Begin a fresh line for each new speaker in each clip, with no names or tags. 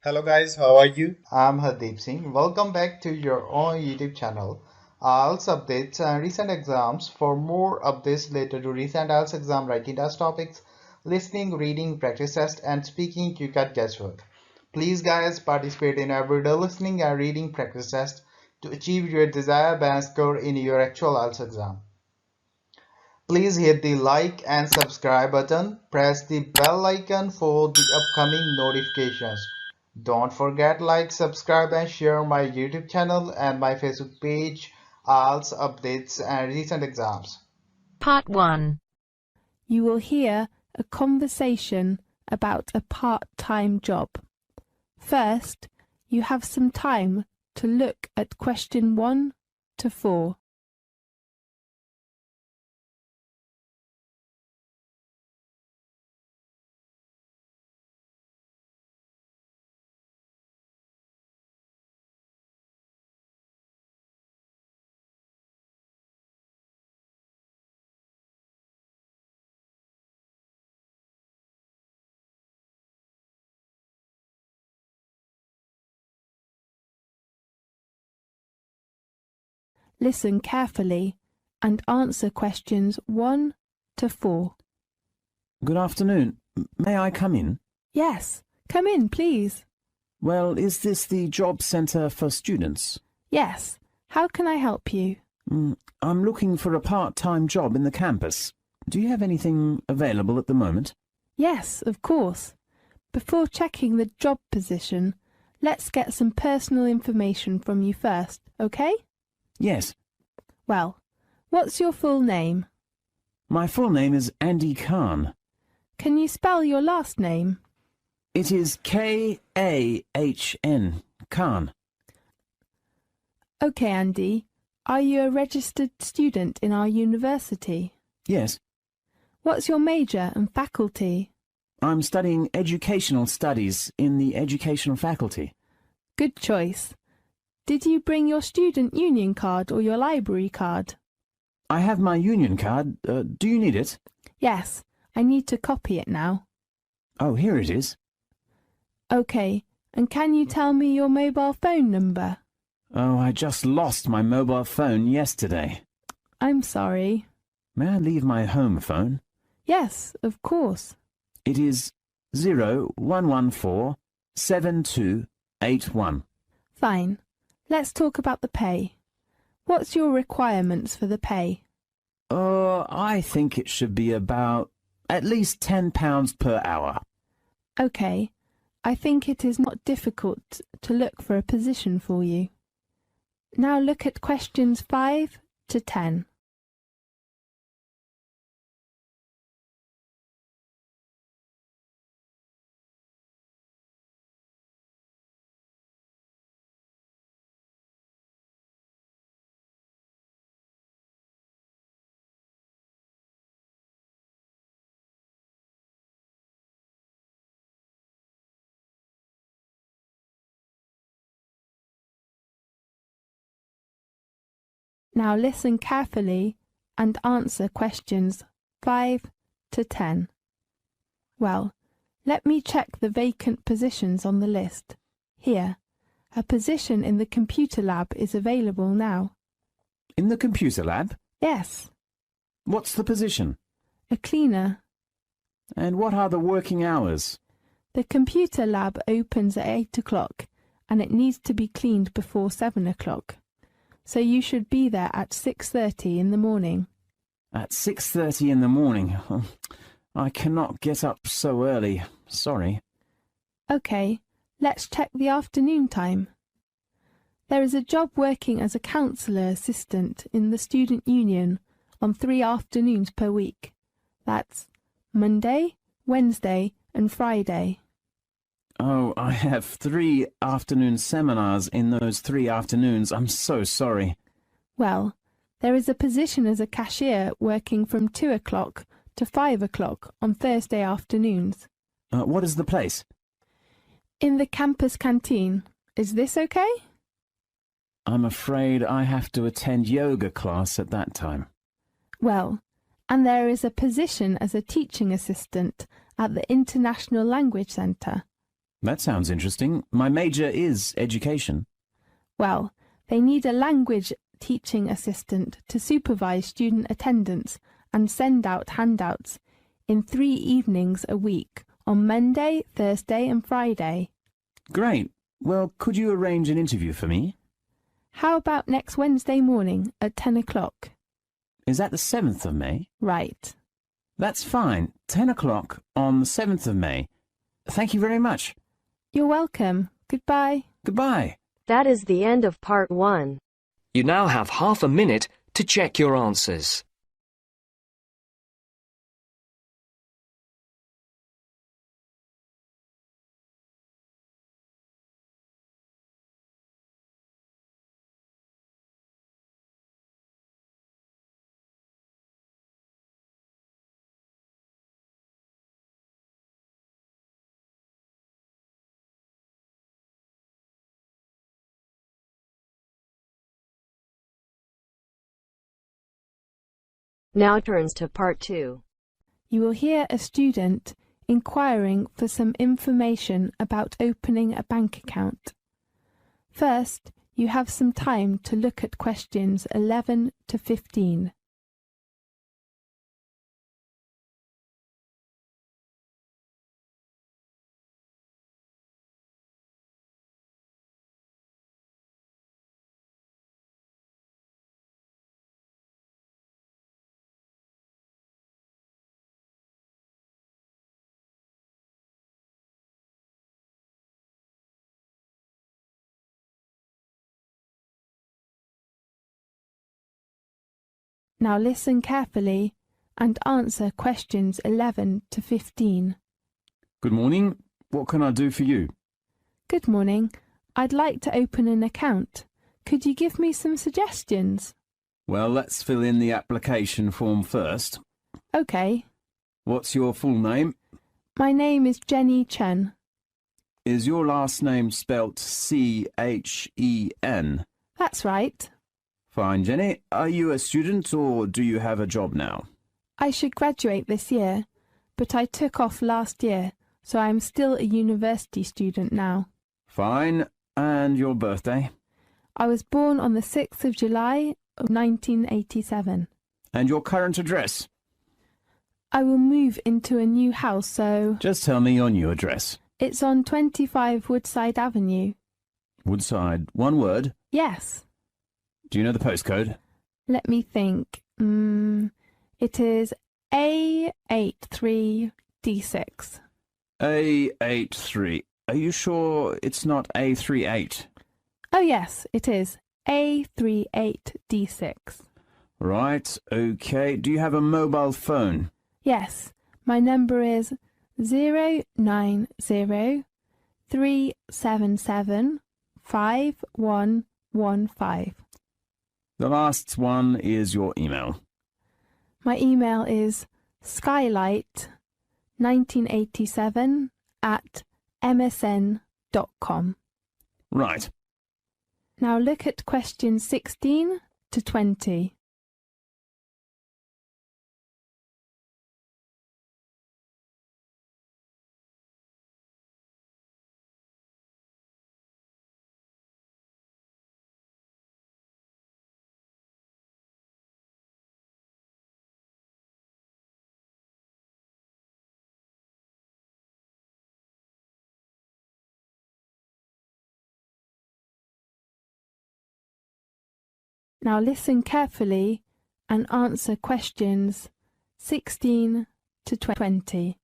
Hello guys, how are you?
I'm Hardeep Singh. Welcome back to your own YouTube channel. IELTS updates and recent exams. For more updates related to recent IELTS exam writing test topics, listening, reading, practice test, and speaking, you got guesswork. Please, guys, participate in everyday listening and reading practice test to achieve your desired band score in your actual IELTS exam. Please hit the like and subscribe button. Press the bell icon for the upcoming notifications. Don't forget like, subscribe and share my YouTube channel and my Facebook page, IELTS updates and recent exams.
Part 1.
You will hear a conversation about a part-time job. First, you have some time to look at question 1 to 4. Listen carefully and answer questions 1 to 4.
Good afternoon. May I come in?
Yes, come in, please.
Well, is this the job centre for students?
Yes, how can I help you?
I'm looking for a part-time job in the campus. Do you have anything available at the moment?
Yes, of course. Before checking the job position, let's get some personal information from you first, okay?
Yes.
Well, what's your full name?
My full name is Andy Khan.
Can you spell your last name?
It is K-A-H-N, Khan.
Okay, Andy. Are you a registered student in our university?
Yes.
What's your major and faculty?
I'm studying educational studies in the educational faculty.
Good choice. Did you bring your student union card or your library card?
I have my union card. Do you need it?
Yes, I need to copy it now.
Oh, here it is.
Okay, and can you tell me your mobile phone number?
Oh, I just lost my mobile phone yesterday.
I'm sorry.
May I leave my home phone?
Yes, of course.
It is 0114-7281.
Fine. Let's talk about the pay. What's your requirements for the pay?
I think it should be about at least £10 per hour.
Okay. I think it is not difficult to look for a position for you. Now look at questions 5 to 10. Now listen carefully and answer questions 5 to 10. Well, let me check the vacant positions on the list. Here, a position in the computer lab is available now.
In the computer lab?
Yes,
What's the position?
a cleaner.
And what are the working hours?
The computer lab opens at 8 o'clock and it needs to be cleaned before 7 o'clock. So you should be there at 6:30 in the morning.
At 6:30 in the morning. I cannot get up so early. Sorry.
Okay, let's check the afternoon time. There is a job working as a counsellor assistant in the student union on 3 afternoons per week. That's Monday, Wednesday and Friday.
Oh, I have 3 afternoon seminars in those 3 afternoons. I'm so sorry.
Well, there is a position as a cashier working from 2 o'clock to 5 o'clock on Thursday afternoons.
What is the place?
In the campus canteen. Is this okay?
I'm afraid I have to attend yoga class at that time.
Well, and there is a position as a teaching assistant at the International Language Centre.
That sounds interesting. My major is education.
Well, they need a language teaching assistant to supervise student attendance and send out handouts in 3 evenings a week on Monday, Thursday and Friday.
Great. Well, could you arrange an interview for me?
How about next Wednesday morning at 10 o'clock?
Is that the 7th of May?
Right.
That's fine. 10 o'clock on the 7th of May. Thank you very much.
You're welcome. Goodbye.
Goodbye.
That is the end of part 1.
You now have half a minute to check your answers.
Now turns to part 2.
You will hear a student inquiring for some information about opening a bank account. First, you have some time to look at questions 11 to 15. Now listen carefully and answer questions 11 to 15.
Good morning. What can I do for you?
Good morning. I'd like to open an account. Could you give me some suggestions?
Well, let's fill in the application form first.
OK.
What's your full name?
My name is Jenny Chen.
Is your last name spelt C-H-E-N?
That's right.
Fine, Jenny. Are you a student or do you have a job now?
I should graduate this year, but I took off last year, so I am still a university student now.
Fine. And your birthday?
I was born on the 6th of July of 1987.
And your current address?
I will move into a new house, so...
Just tell me your new address.
It's on 25 Woodside Avenue.
Woodside. One word?
Yes.
Do you know the postcode?
Let me think. It is A83D6.
A83. Are you sure it's not A38?
Oh yes, it is. A38D6.
Right, okay. Do you have a mobile phone?
Yes, my number is 090-377-5115.
The last one is your email.
My email is skylight1987@msn.com.
Right.
Now look at questions 16 to 20. Now listen carefully and answer questions 16 to 20.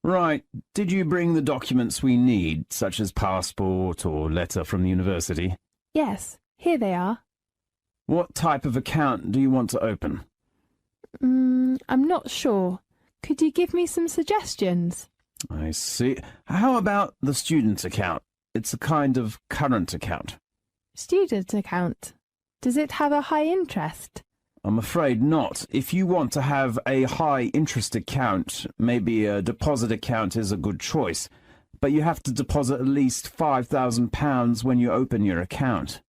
Right. Did you bring the documents we need, such as passport or letter from the university?
Yes, here they are.
What type of account do you want to open?
I'm not sure. Could you give me some suggestions?
I see. How about the student account? It's a kind of current account.
Student account. Does it have a high interest?
I'm afraid not. If you want to have a high interest account, maybe a deposit account is a good choice. But you have to deposit at least £5,000 when you open your account.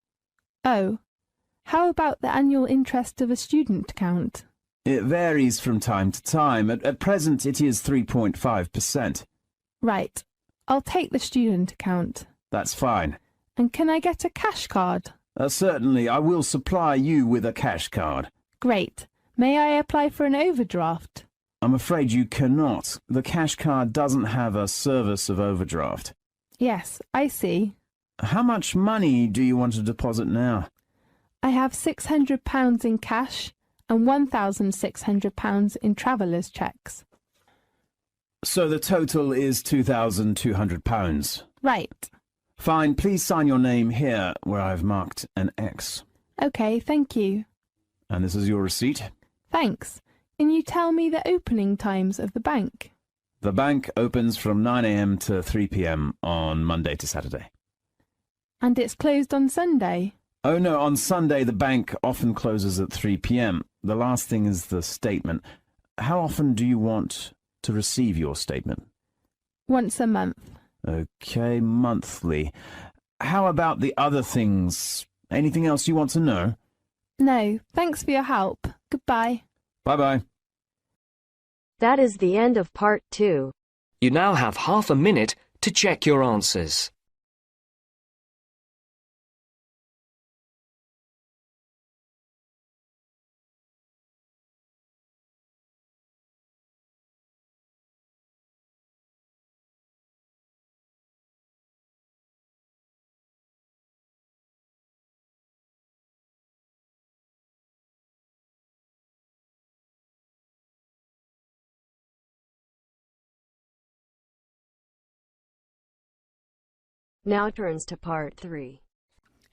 Oh, how about the annual interest of a student account?
It varies from time to time. At present, it is 3.5%.
Right. I'll take the student account.
That's fine.
And can I get a cash card?
Certainly, I will supply you with a cash card.
Great. May I apply for an overdraft?
I'm afraid you cannot. The cash card doesn't have a service of overdraft.
Yes, I see.
How much money do you want to deposit now?
I have £600 in cash and £1,600 in travellers' cheques.
So the total is £2,200.
Right.
Fine, please sign your name here where I've marked an X.
OK, thank you.
And this is your receipt.
Thanks. Can you tell me the opening times of the bank?
The bank opens from 9 a.m. to 3 p.m. on Monday to Saturday.
And it's closed on Sunday?
Oh no, on Sunday the bank often closes at 3 p.m. The last thing is the statement. How often do you want to receive your statement?
Once a month.
Okay, monthly. How about the other things? Anything else you want to know?
No, thanks for your help. Goodbye.
Bye-bye.
That is the end of part 2.
You now have half a minute to check your answers.
Now turns to part 3.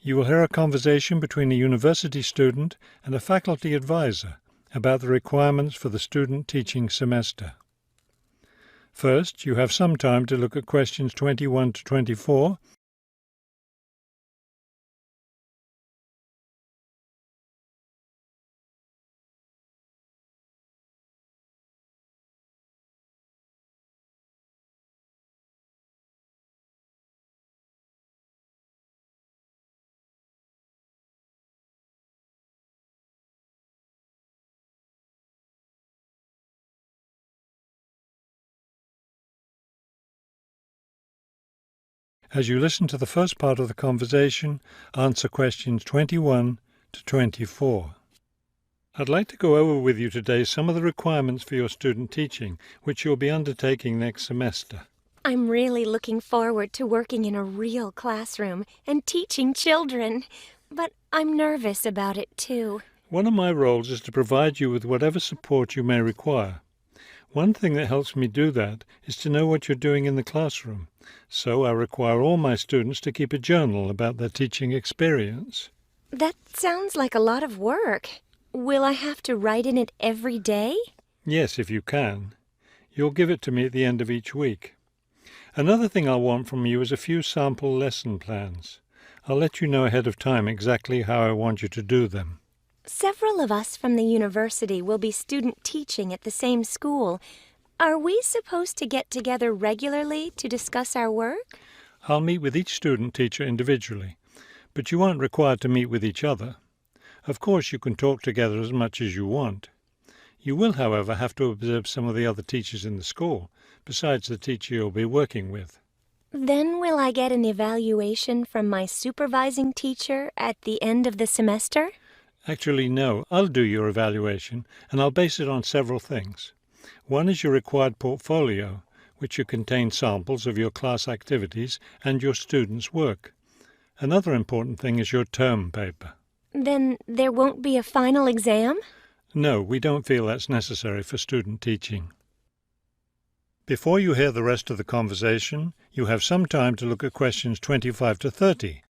You will hear a conversation between a university student and a faculty advisor about the requirements for the student teaching semester. First, you have some time to look at questions 21 to 24. As you listen to the first part of the conversation, answer questions 21 to 24. I'd like to go over with you today some of the requirements for your student teaching, which you'll be undertaking next semester.
I'm really looking forward to working in a real classroom and teaching children, but I'm nervous about it too.
One of my roles is to provide you with whatever support you may require. One thing that helps me do that is to know what you're doing in the classroom, so I require all my students to keep a journal about their teaching experience.
That sounds like a lot of work. Will I have to write in it every day?
Yes, if you can. You'll give it to me at the end of each week. Another thing I'll want from you is a few sample lesson plans. I'll let you know ahead of time exactly how I want you to do them.
Several of us from the university will be student teaching at the same school. Are we supposed to get together regularly to discuss our work?
I'll meet with each student teacher individually, but you aren't required to meet with each other. Of course, you can talk together as much as you want. You will, however, have to observe some of the other teachers in the school, besides the teacher you'll be working with.
Then will I get an evaluation from my supervising teacher at the end of the semester?
Actually, no. I'll do your evaluation, and I'll base it on several things. One is your required portfolio, which will contain samples of your class activities and your students' work. Another important thing is your term paper.
Then there won't be a final exam?
No, we don't feel that's necessary for student teaching. Before you hear the rest of the conversation, you have some time to look at questions 25 to 30.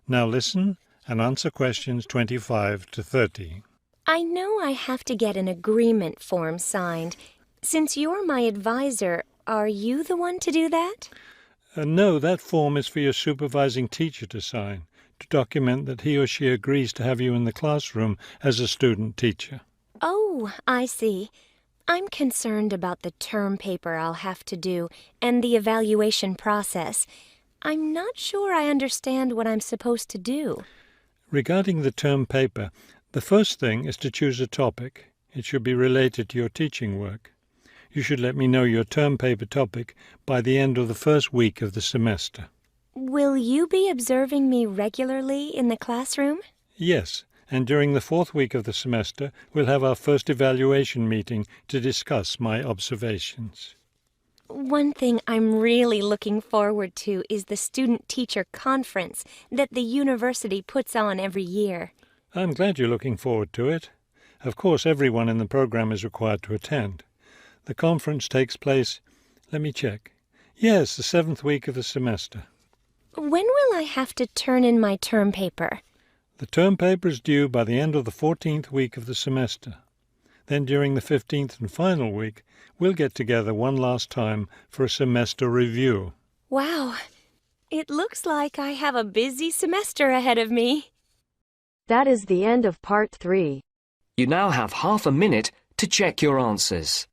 Now listen and answer questions 25 to 30.
I know I have to get an agreement form signed. Since you're my advisor, are you the one to do that?
No, that form is for your supervising teacher to sign, to document that he or she agrees to have you in the classroom as a student teacher.
Oh, I see. I'm concerned about the term paper I'll have to do and the evaluation process. I'm not sure I understand what I'm supposed to do.
Regarding the term paper, the first thing is to choose a topic. It should be related to your teaching work. You should let me know your term paper topic by the end of the first week of the semester.
Will you be observing me regularly in the classroom?
Yes, and during the fourth week of the semester, we'll have our first evaluation meeting to discuss my observations.
One thing I'm really looking forward to is the student-teacher conference that the university puts on every year.
I'm glad you're looking forward to it. Of course, everyone in the program is required to attend. The conference takes place, let me check. Yes, the seventh week of the semester.
When will I have to turn in my term paper?
The term paper is due by the end of the 14th week of the semester. Then during the 15th and final week, we'll get together one last time for a semester review.
Wow, it looks like I have a busy semester ahead of me.
That is the end of part 3.
You now have half a minute to check your answers.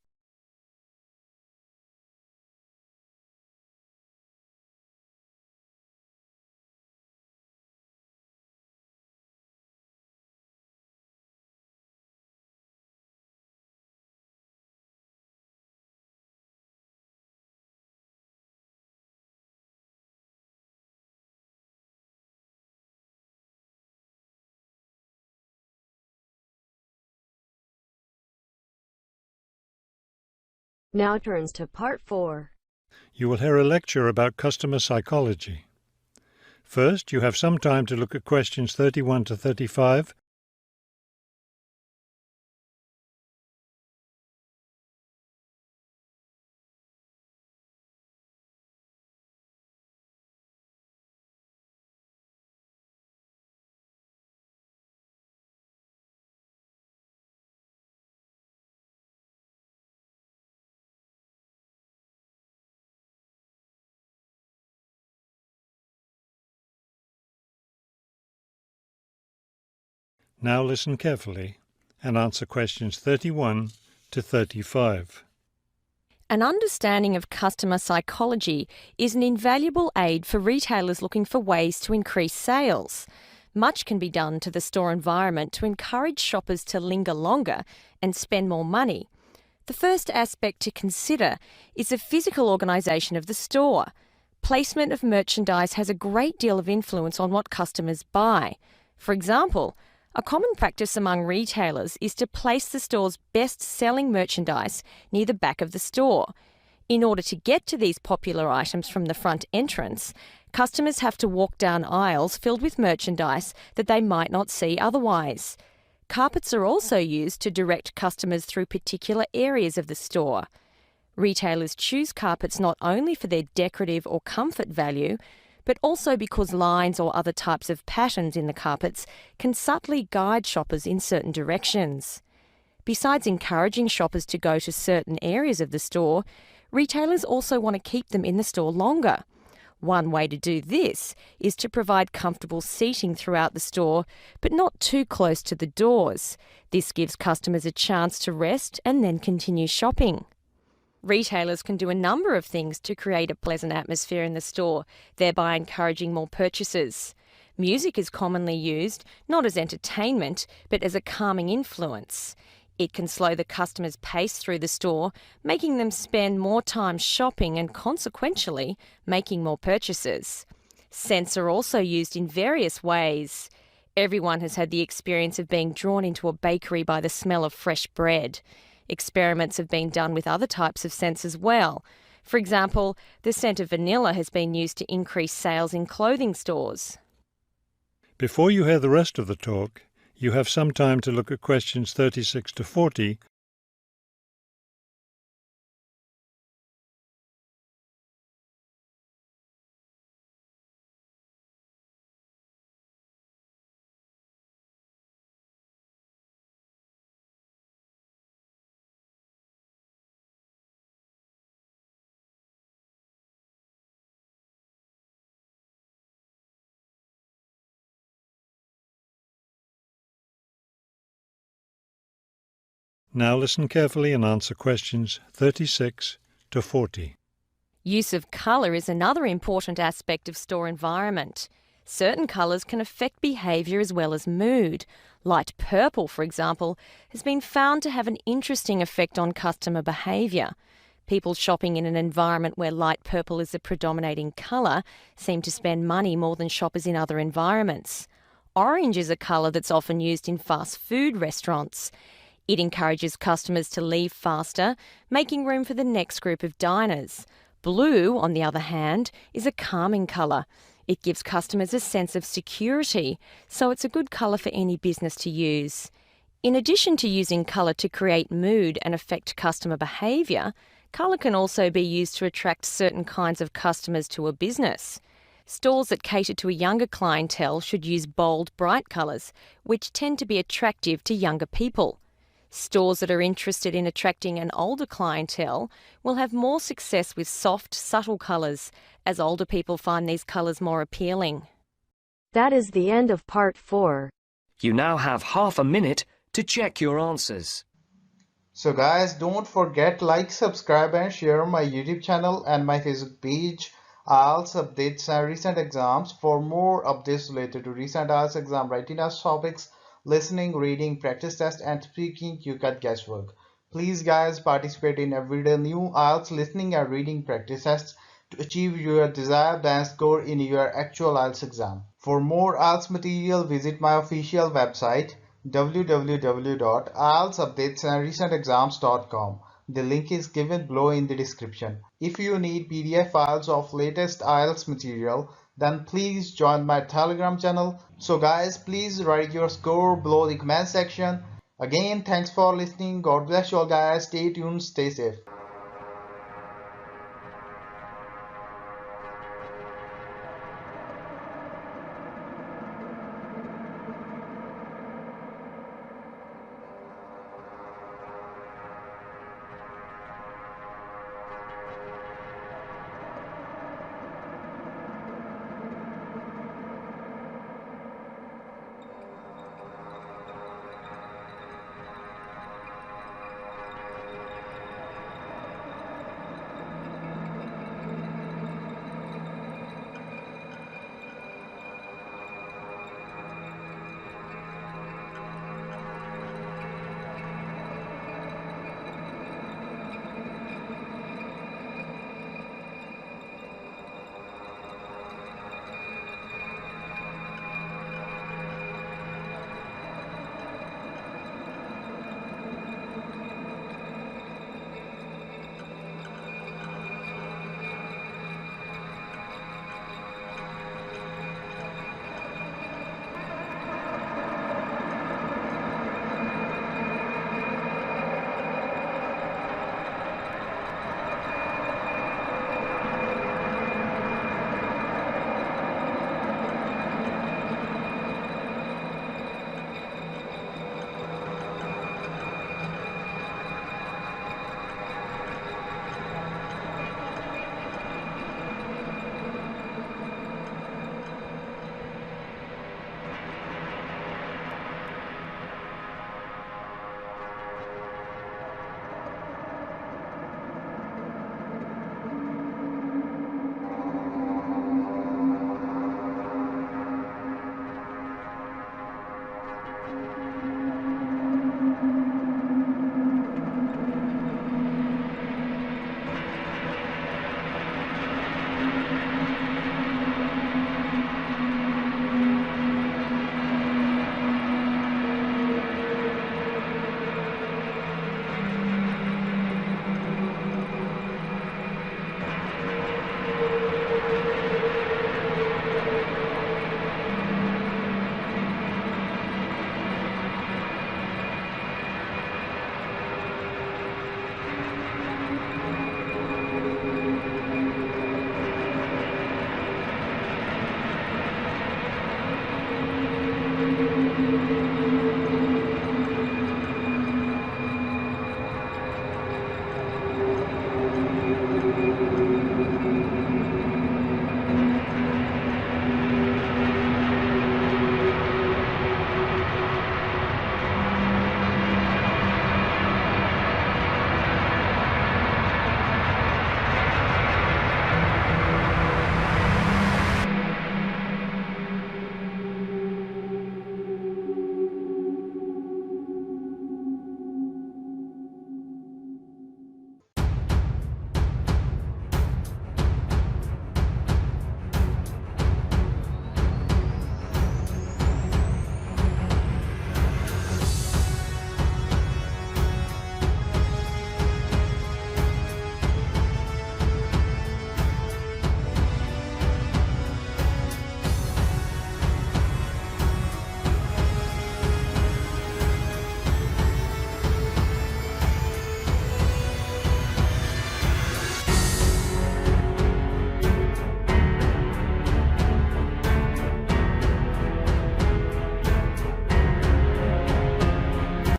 Now turns to part 4.
You will hear a lecture about customer psychology. First, you have some time to look at questions 31 to 35. Now listen carefully and answer questions 31 to 35.
An understanding of customer psychology is an invaluable aid for retailers looking for ways to increase sales. Much can be done to the store environment to encourage shoppers to linger longer and spend more money. The first aspect to consider is the physical organisation of the store. Placement of merchandise has a great deal of influence on what customers buy. For example, a common practice among retailers is to place the store's best-selling merchandise near the back of the store. In order to get to these popular items from the front entrance, customers have to walk down aisles filled with merchandise that they might not see otherwise. Carpets are also used to direct customers through particular areas of the store. Retailers choose carpets not only for their decorative or comfort value, but also because lines or other types of patterns in the carpets can subtly guide shoppers in certain directions. Besides encouraging shoppers to go to certain areas of the store, retailers also want to keep them in the store longer. One way to do this is to provide comfortable seating throughout the store, but not too close to the doors. This gives customers a chance to rest and then continue shopping. Retailers can do a number of things to create a pleasant atmosphere in the store, thereby encouraging more purchases. Music is commonly used, not as entertainment, but as a calming influence. It can slow the customer's pace through the store, making them spend more time shopping and consequentially making more purchases. Scents are also used in various ways. Everyone has had the experience of being drawn into a bakery by the smell of fresh bread. Experiments have been done with other types of scents as well. For example, the scent of vanilla has been used to increase sales in clothing stores.
Before you hear the rest of the talk, you have some time to look at questions 36 to 40 Now listen carefully and answer questions 36 to 40.
Use of colour is another important aspect of store environment. Certain colours can affect behaviour as well as mood. Light purple, for example, has been found to have an interesting effect on customer behaviour. People shopping in an environment where light purple is the predominating colour seem to spend money more than shoppers in other environments. Orange is a colour that's often used in fast food restaurants. It encourages customers to leave faster, making room for the next group of diners. Blue, on the other hand, is a calming colour. It gives customers a sense of security, so it's a good colour for any business to use. In addition to using colour to create mood and affect customer behaviour, colour can also be used to attract certain kinds of customers to a business. Stores that cater to a younger clientele should use bold, bright colours, which tend to be attractive to younger people. Stores that are interested in attracting an older clientele will have more success with soft, subtle colours, as older people find these colours more appealing.
That is the end of part 4.
You now have half a minute to check your answers.
So guys, don't forget like, subscribe and share my YouTube channel and my Facebook page, IELTS updates and recent exams. For more updates related to recent IELTS exam writing test topics, listening, reading, practice test and speaking, you got guesswork. Please guys, participate in everyday new IELTS listening and reading practice tests to achieve your desired band score in your actual IELTS exam. For more IELTS material, visit my official website www.ieltsupdatesandrecentexams.com. The link is given below in the description. If you need PDF files of latest IELTS material, then please join my Telegram channel. So guys, please write your score below the comment section. Again, thanks for listening. God bless you all guys. Stay tuned, stay safe.